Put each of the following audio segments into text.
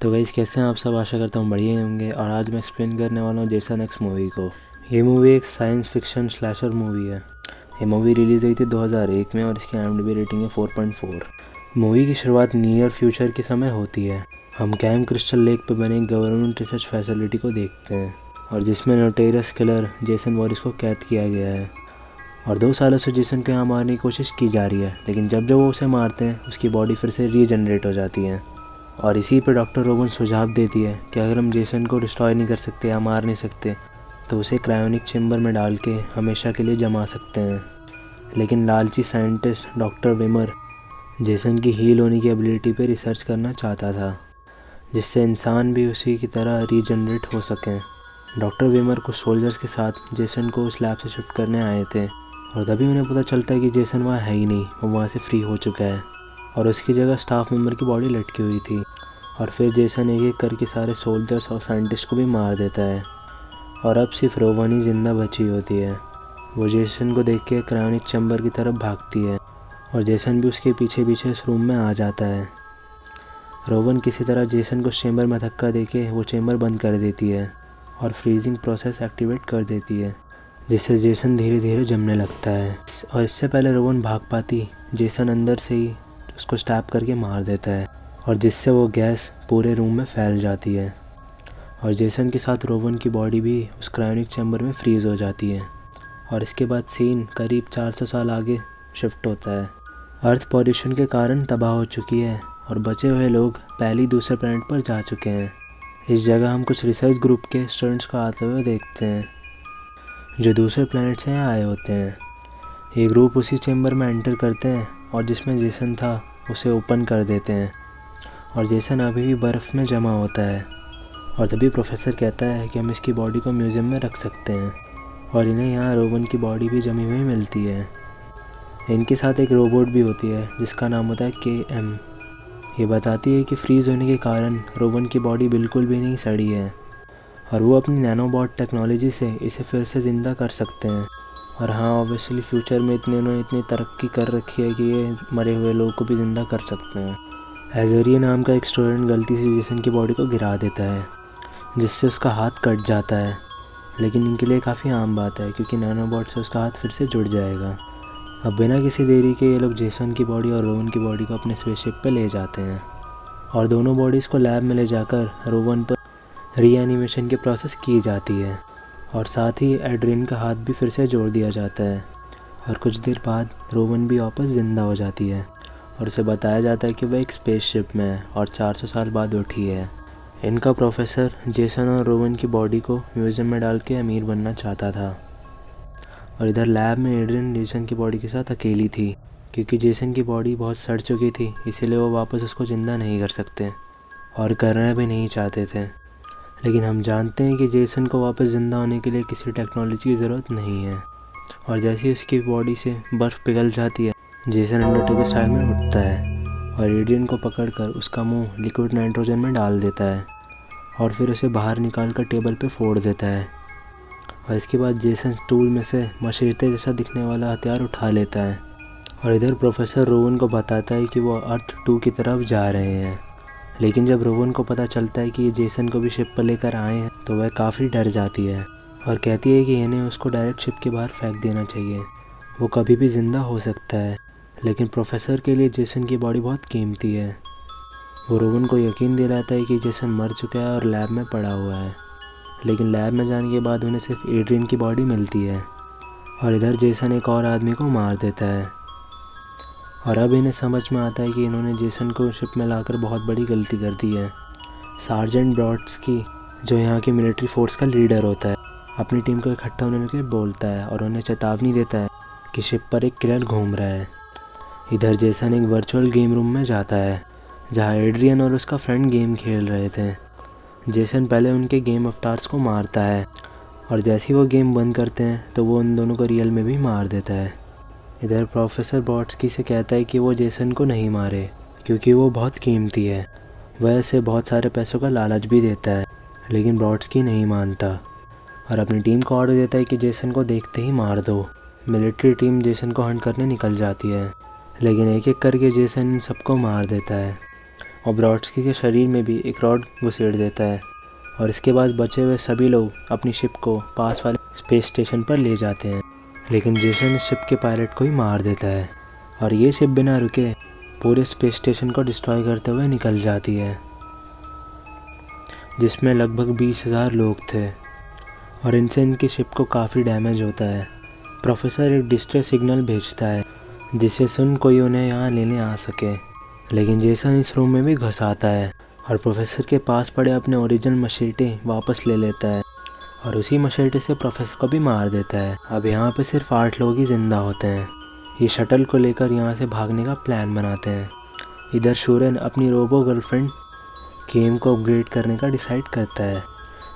तो गाइस, कैसे हैं आप सब? आशा करता हूँ बढ़िया ही होंगे। और आज मैं एक्सप्लेन करने वाला हूँ जेसन एक्स मूवी को। ये मूवी एक साइंस फिक्शन स्लैशर मूवी है। ये मूवी रिलीज़ हुई थी 2001 में और इसकी IMDb रेटिंग है 4.4। मूवी की शुरुआत नियर फ्यूचर के समय होती है। हम कैम्प क्रिस्टल लेक पर बने गवर्नमेंट रिसर्च फैसिलिटी को देखते हैं और जिसमें नोटेरियस किलर जेसन वॉरिस को कैद किया गया है। और 2 सालों से जेसन को यहाँ मारने की कोशिश की जा रही है, लेकिन जब वो उसे मारते हैं उसकी बॉडी फिर से रीजनरेट हो जाती है। और इसी पे डॉक्टर रोबन सुझाव देती है कि अगर हम जेसन को डिस्ट्रॉय नहीं कर सकते या मार नहीं सकते तो उसे क्रायोनिक चेम्बर में डाल के हमेशा के लिए जमा सकते हैं। लेकिन लालची साइंटिस्ट डॉक्टर विमर जेसन की हील होने की एबिलिटी पे रिसर्च करना चाहता था, जिससे इंसान भी उसी की तरह रीजनरेट हो सकें। डॉक्टर विमर कुछ सोल्जर्स के साथ जेसन को उस लैब से शिफ्ट करने आए थे और तभी उन्हें पता चलता है कि जेसन वहाँ है ही नहीं, वो वहाँ से फ्री हो चुका है और उसकी जगह स्टाफ मेंबर की बॉडी लटकी हुई थी। और फिर जेसन एक एक करके सारे सोल्जर्स और साइंटिस्ट को भी मार देता है और अब सिर्फ रोवन ही जिंदा बची होती है। वो जेसन को देख के क्रायोनिक चैम्बर की तरफ भागती है और जेसन भी उसके पीछे पीछे इस रूम में आ जाता है। रोवन किसी तरह जेसन को चैम्बर में धक्का देके वो चैम्बर बंद कर देती है और फ्रीजिंग प्रोसेस एक्टिवेट कर देती है, जिससे जेसन धीरे धीरे जमने लगता है। और इससे पहले रोवन भाग पाती, जेसन अंदर से ही उसको स्टैब करके मार देता है और जिससे वो गैस पूरे रूम में फैल जाती है और जेसन के साथ रोवन की बॉडी भी उस क्रायोनिक चैम्बर में फ्रीज हो जाती है। और इसके बाद सीन करीब 400 साल आगे शिफ्ट होता है। अर्थ पॉल्यूशन के कारण तबाह हो चुकी है और बचे हुए लोग पहले ही दूसरे प्लैनेट पर जा चुके हैं। इस जगह हम कुछ रिसर्च ग्रुप के स्टूडेंट्स को आते हुए देखते हैं जो दूसरे प्लैनेट से यहाँ आए होते हैं। ये ग्रुप उसी चैम्बर में एंटर करते हैं और जिसमें जेसन था उसे ओपन कर देते हैं और जेसन अभी भी बर्फ़ में जमा होता है। और तभी प्रोफेसर कहता है कि हम इसकी बॉडी को म्यूज़ियम में रख सकते हैं और इन्हें यहाँ रोवन की बॉडी भी जमी हुई मिलती है। इनके साथ एक रोबोट भी होती है जिसका नाम होता है KM। ये बताती है कि फ्रीज़ होने के कारण रोवन की बॉडी बिल्कुल भी नहीं सड़ी है और वो अपनी नैनोबॉट टेक्नोलॉजी से इसे फिर से ज़िंदा कर सकते हैं। और हाँ, ऑब्वियसली फ्यूचर में उन्होंने इतनी तरक्की कर रखी है कि ये मरे हुए लोगों को भी ज़िंदा कर सकते हैं। एजरिया नाम का एक स्टूडेंट गलती से जेसन की बॉडी को गिरा देता है जिससे उसका हाथ कट जाता है, लेकिन इनके लिए काफ़ी आम बात है क्योंकि नैनोबॉट से उसका हाथ फिर से जुड़ जाएगा। अब बिना किसी देरी के ये लोग जेसन की बॉडी और रोवन की बॉडी को अपने स्पेसशिप पे ले जाते हैं और दोनों बॉडीज़ को लैब में ले जाकर रोवन पर रीएनिमेशन की प्रोसेस की जाती है और साथ ही एड्रियन का हाथ भी फिर से जोड़ दिया जाता है। और कुछ देर बाद रोवन भी वापस ज़िंदा हो जाती है और उसे बताया जाता है कि वह एक स्पेसशिप में है और 400 साल बाद उठी है। इनका प्रोफेसर जेसन और रोवन की बॉडी को म्यूज़ियम में डाल के अमीर बनना चाहता था और इधर लैब में एड्रियन जेसन की बॉडी के साथ अकेली थी क्योंकि जेसन की बॉडी बहुत सड़ चुकी थी, इसीलिए वो वापस उसको ज़िंदा नहीं कर सकते और करना भी नहीं चाहते थे। लेकिन हम जानते हैं कि जेसन को वापस ज़िंदा होने के लिए किसी टेक्नोलॉजी की ज़रूरत नहीं है। और जैसे ही उसकी बॉडी से बर्फ़ पिघल जाती है, जेसन अंडरटेकर स्टाइल में उठता है और एड्रियन को पकड़कर उसका मुंह लिक्विड नाइट्रोजन में डाल देता है और फिर उसे बाहर निकाल कर टेबल पे फोड़ देता है। और इसके बाद जेसन टूल में से मशीरते जैसा दिखने वाला हथियार उठा लेता है और इधर प्रोफेसर रोवन को बताता है कि वो अर्थ 2 की तरफ जा रहे हैं। लेकिन जब रोवन को पता चलता है कि ये जेसन को भी शिप पर लेकर आए हैं तो वह काफ़ी डर जाती है और कहती है कि इन्हें उसको डायरेक्ट शिप के बाहर फेंक देना चाहिए, वो कभी भी ज़िंदा हो सकता है। लेकिन प्रोफेसर के लिए जेसन की बॉडी बहुत कीमती है। वो रोवन को यकीन दिलाता है कि जेसन मर चुका है और लैब में पड़ा हुआ है, लेकिन लैब में जाने के बाद उन्हें सिर्फ एड्रियन की बॉडी मिलती है और इधर जेसन एक और आदमी को मार देता है। और अब इन्हें समझ में आता है कि इन्होंने जेसन को शिप में लाकर बहुत बड़ी गलती कर दी है। सार्जेंट ब्रॉड्स्की, जो यहाँ की मिलिट्री फोर्स का लीडर होता है, अपनी टीम को इकट्ठा होने के लिए बोलता है और उन्हें चेतावनी देता है कि शिप पर एक किलर घूम रहा है। इधर जेसन एक वर्चुअल गेम रूम में जाता है जहाँ एड्रियन और उसका फ्रेंड गेम खेल रहे थे। जेसन पहले उनके गेम अवतार्स को मारता है और जैसे ही वो गेम बंद करते हैं तो वो उन दोनों को रियल में भी मार देता है। इधर प्रोफेसर ब्रॉड्स्की से कहता है कि वो जेसन को नहीं मारे क्योंकि वो बहुत कीमती है। वह उसे बहुत सारे पैसों का लालच भी देता है, लेकिन ब्रॉड्स्की नहीं मानता और अपनी टीम को ऑर्डर देता है कि जेसन को देखते ही मार दो। मिलिट्री टीम जेसन को हंट करने निकल जाती है, लेकिन एक एक करके जेसन इन सबको मार देता है और ब्रॉडस्की के शरीर में भी एक रॉड घुसेड़ देता है और इसके बाद बचे हुए सभी लोग अपनी शिप को पास वाले स्पेस स्टेशन पर ले जाते हैं। लेकिन जेसन इस शिप के पायलट को ही मार देता है और ये शिप बिना रुके पूरे स्पेस स्टेशन को डिस्ट्रॉय करते हुए निकल जाती है, जिसमें लगभग 20,000 लोग थे और इनसे इनकी शिप को काफ़ी डैमेज होता है। प्रोफेसर एक डिस्ट्रेस सिग्नल भेजता है जिसे सुन कोई उन्हें यहाँ लेने आ सके, लेकिन जेसन इस रूम में भी घुस आता है और प्रोफेसर के पास पड़े अपने ओरिजिनल मशीटे वापस ले लेता है और उसी मशीटे से प्रोफेसर को भी मार देता है। अब यहाँ पे सिर्फ 8 लोग ही जिंदा होते हैं। ये शटल को लेकर यहाँ से भागने का प्लान बनाते हैं। इधर शूरन अपनी रोबो गर्लफ्रेंड केम को अपग्रेड करने का डिसाइड करता है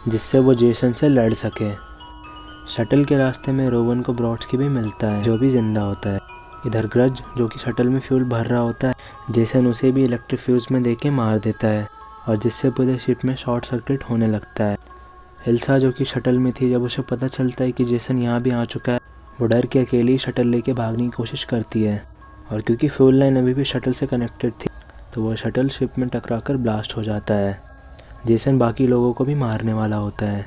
जिससे वो जेसन से लड़ सके। शटल के रास्ते में रोवन को ब्रॉडस्की भी मिलता है जो भी जिंदा होता है। इधर ग्रज जो कि शटल में फ्यूल भर रहा होता है, जेसन उसे भी इलेक्ट्रिक फ्यूज में देके मार देता है और जिससे पूरे शिप में शॉर्ट सर्किट होने लगता है। एल्सा जो कि शटल में थी, जब उसे पता चलता है कि जेसन यहाँ भी आ चुका है, वो डर के अकेले ही शटल लेके भागने की कोशिश करती है और क्योंकि फ्यूल लाइन अभी भी शटल से कनेक्टेड थी तो वो शटल शिप में टकराकर ब्लास्ट हो जाता है। जेसन बाकी लोगों को भी मारने वाला होता है,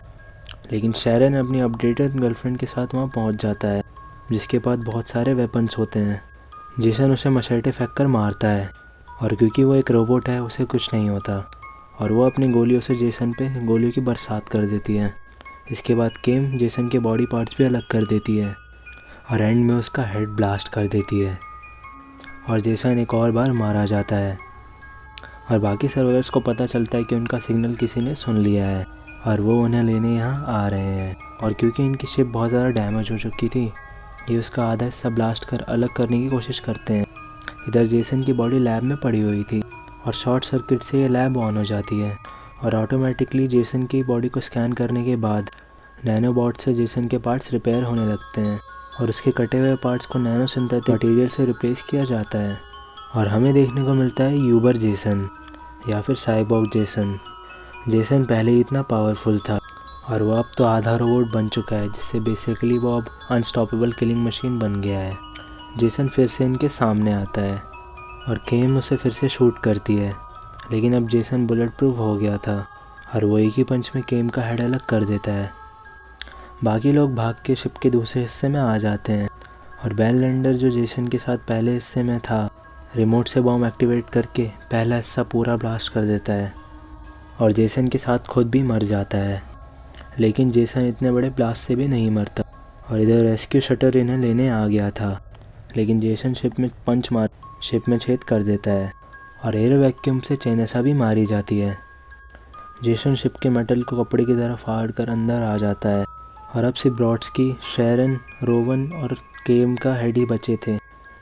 लेकिन शैरन अपनी अपडेटेड गर्लफ्रेंड के साथ वहाँ पहुँच जाता है जिसके पास बहुत सारे वेपन्स होते हैं। जेसन उसे मशेटे फेंक कर मारता है और क्योंकि वो एक रोबोट है उसे कुछ नहीं होता और वो अपनी गोलियों से जेसन पे गोलियों की बरसात कर देती है। इसके बाद केम जेसन के बॉडी पार्ट्स भी अलग कर देती है और एंड में उसका हेड ब्लास्ट कर देती है और जेसन एक और बार मारा जाता है और बाकी सर्वाइवर्स को पता चलता है कि उनका सिग्नल किसी ने सुन लिया है और वो उन्हें लेने यहाँ आ रहे हैं। और क्योंकि इनकी शिप बहुत ज़्यादा डैमेज हो चुकी थी, ये उसका आधा हिस्सा ब्लास्ट कर अलग करने की कोशिश करते हैं। इधर जेसन की बॉडी लैब में पड़ी हुई थी और शॉर्ट सर्किट से ये लैब ऑन हो जाती है और ऑटोमेटिकली जेसन की बॉडी को स्कैन करने के बाद नैनोबॉट से जेसन के पार्ट्स रिपेयर होने लगते हैं और उसके कटे हुए पार्ट्स को नैनो सिंथेटिक मटीरियल से रिप्लेस किया जाता है और हमें देखने को मिलता है यूबर जेसन या फिर साइबॉर्ग जेसन। जेसन पहले ही इतना पावरफुल था और वो अब तो आधा रोबोट बन चुका है, जिससे बेसिकली वो अब अनस्टॉपेबल किलिंग मशीन बन गया है। जेसन फिर से इनके सामने आता है और केम उसे फिर से शूट करती है, लेकिन अब जेसन बुलेट प्रूफ हो गया था और वो एक ही पंच में केम का हेड अलग कर देता है। बाकी लोग भाग के शिप के दूसरे हिस्से में आ जाते हैं और बेल लैंडर जो जेसन के साथ पहले हिस्से में था, रिमोट से बॉम्ब एक्टिवेट करके पहला हिस्सा पूरा ब्लास्ट कर देता है और जेसन के साथ खुद भी मर जाता है। लेकिन जेसन इतने बड़े ब्लास्ट से भी नहीं मरता और इधर रेस्क्यू शटर इन्हें लेने आ गया था, लेकिन जेसन शिप में पंच मार शिप में छेद कर देता है और एयर वैक्यूम से चेनेसा भी मारी जाती है। जेसन शिप के मेटल को कपड़े की तरह फाड़ कर अंदर आ जाता है और अब सिर्फ ब्रॉडस्की, शैरन, रोवन और केम का हेड ही बचे थे।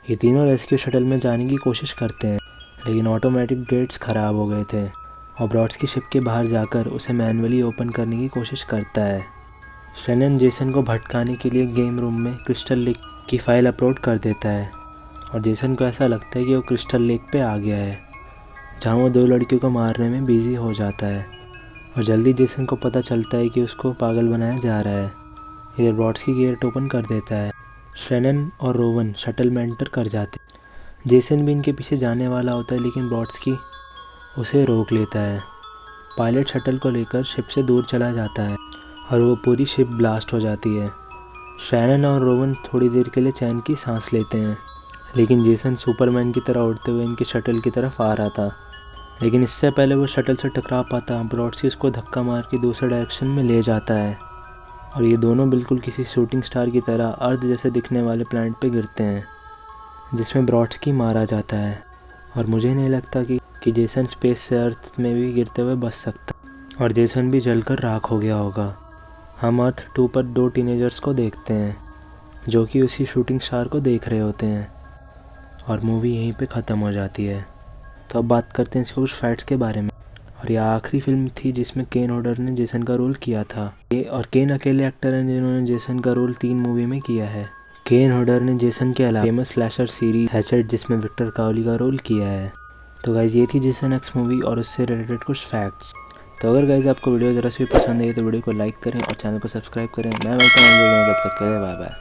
ये तीनों रेस्क्यू शटल में जाने की कोशिश करते हैं, लेकिन ऑटोमेटिक गेट्स ख़राब हो गए थे और ब्रॉडस्की शिप के बाहर जाकर उसे मैनुअली ओपन करने की कोशिश करता है। शैनन जेसन को भटकाने के लिए गेम रूम में क्रिस्टल लेक की फ़ाइल अपलोड कर देता है और जेसन को ऐसा लगता है कि वो क्रिस्टल लेक पे आ गया है, जहाँ वो 2 लड़कियों को मारने में बिजी हो जाता है और जल्दी जेसन को पता चलता है कि उसको पागल बनाया जा रहा है। इधर ब्रॉडस्की गेट ओपन कर देता है। शैनन और रोवन शटल में एंटर कर जाते। जेसन भी इनके पीछे जाने वाला होता है, लेकिन ब्रॉडस्की उसे रोक लेता है। पायलट शटल को लेकर शिप से दूर चला जाता है और वो पूरी शिप ब्लास्ट हो जाती है। शैनन और रोवन थोड़ी देर के लिए चैन की सांस लेते हैं, लेकिन जेसन सुपरमैन की तरह उड़ते हुए इनके शटल की तरफ आ रहा था, लेकिन इससे पहले वो शटल से टकरा पाता, ब्रॉडस्की उसको धक्का मार के दूसरे डायरेक्शन में ले जाता है और ये दोनों बिल्कुल किसी शूटिंग स्टार की तरह अर्थ जैसे दिखने वाले प्लैनेट पे गिरते हैं, जिसमें ब्रॉडस्की मारा जाता है। और मुझे नहीं लगता कि जेसन स्पेस से अर्थ में भी गिरते हुए बच सकता और जेसन भी जलकर राख हो गया होगा। हम अर्थ 2 पर 2 टीनेजर्स को देखते हैं जो कि उसी शूटिंग स्टार को देख रहे होते हैं और मूवी यहीं पे ख़त्म हो जाती है। तो अब बात करते हैं इसके कुछ फैक्ट्स के बारे में। और यह आखिरी फिल्म थी जिसमें केन होडर ने जेसन का रोल किया था और केन अकेले एक्टर हैं जिन्होंने जेसन का रोल 3 मूवी में किया है। केन होडर ने जेसन के अलावा फेमस स्लैशर सीरीज हैचेट जिसमें विक्टर कावली का रोल किया है। तो गाइज़ ये थी जेसन एक्स मूवी और उससे रिलेटेड कुछ फैक्ट्स। तो अगर गाइज़ आपको वीडियो ज़रा सी पसंद आई तो वीडियो को लाइक करें और चैनल को सब्सक्राइब करें। मैं मिलता हूँ तब तक के लिए बाय बाय।